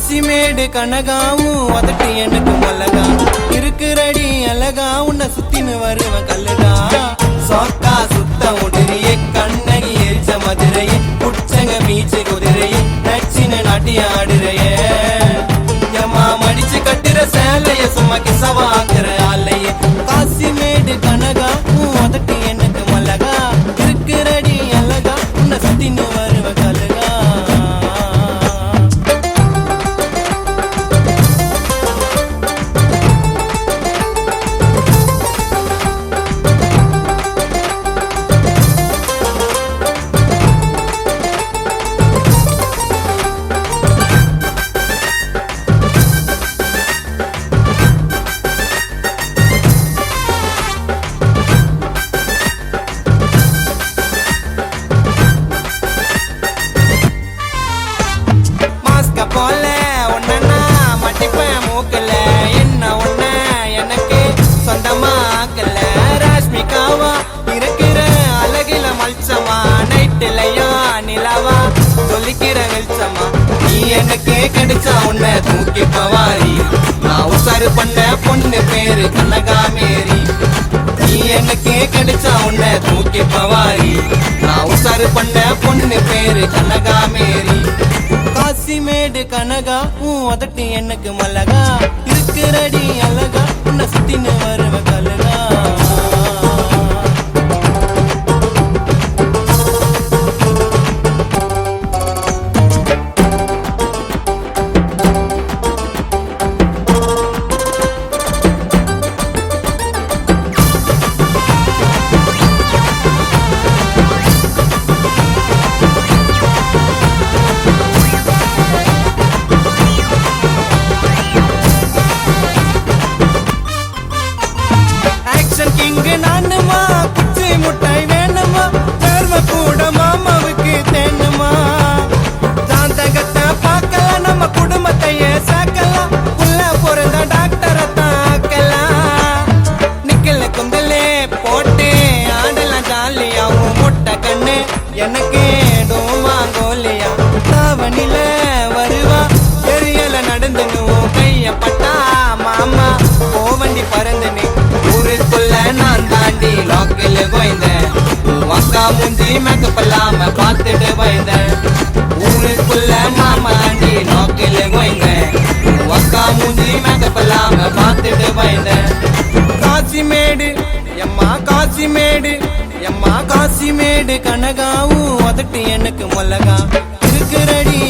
காசிமேடு கனகாவும் உதட்டு எனக்கு மொல்லகா இருக்குறடி அழகா உன்னை சுத்தின்னு வருவன் கல்லுடா சொக்கா சுத்த உடறியே கண்ணகி எரிச்ச மதுரையே குச்சங்க மீச்சு குதிரையே நச்சின நாட்டி ஆடுறையே எம்மா மடிச்சு கட்டுற சேலைய சும்மா கிசவாக்குற ஆலையே காசிமேடு கனகாவும் உதட்டு எனக்கு மொல்லகா இருக்குறடி அழகா உன்னை சுத்தின்னு வருவன் கல்லுடா போல ஒன்னா மட்டிப்பேன் மூக்கல என்ன ஒன்ன எனக்கு சொந்தமா ஆக்கல ராஷ்மிகாவா இருக்கிற அழகில மல்சமா நைட்டுலையா நிலாவா சொல்லிக்கிற வெளிச்சமா நீ எனக்கே கிடைச்சா உன்னை தூக்கி பவாரி நான் உசாரு பண்ண பொண்ணு பேரு கனகாமேரி நீ எனக்கே கிடைச்சா உன்னை தூக்கி பவாரி நான் உசாரு பண்ண பொண்ணு பேரு கனகாமேரி காசிமேடு கனகா உதட்டு எனக்கு மல்லகா இருக்குறடி அழகா உன்னை சுத்தின்னு வருவ கலகா கிங்கு நானுமா குச்சி முட்டாய் வேணுமா நேர்ம கூட மாமாவுக்கு தேனுமா தாந்தகத்தை பார்க்கலாம் நம்ம குடும்பத்தையே சேர்க்கலாம் உள்ள பிறந்த டாக்டரை தாக்கலாம் நிக்கல குந்தலே போட்டு ஆடலாம் ஜாலியாவும் முட்டை கண்ணு எனக்கு டோமாங்கோலியா தாவணில வருவா தெரியல நடந்துனும் கைய பட்டா மாமா போவண்டி பறந்துனு ஊருக்குள்ள நான் தாண்டி லாக்கில் போய்ந்தேன் அக்கா மூஞ்சி மேக்கப் இல்லாம பார்த்துட்டு போய்ந்தேன் ஊருக்குள்ள மாமாண்டி லாக்கில் போய்ந்தேன் அக்கா மூஞ்சி மேக்கப் இல்லாம பார்த்துட்டு போய்ந்தேன் காசிமேடு எம்மா காசிமேடு எம்மா காசிமேடு கனகாவும் உதட்டு எனக்கு மொல்லகா இருக்குறடி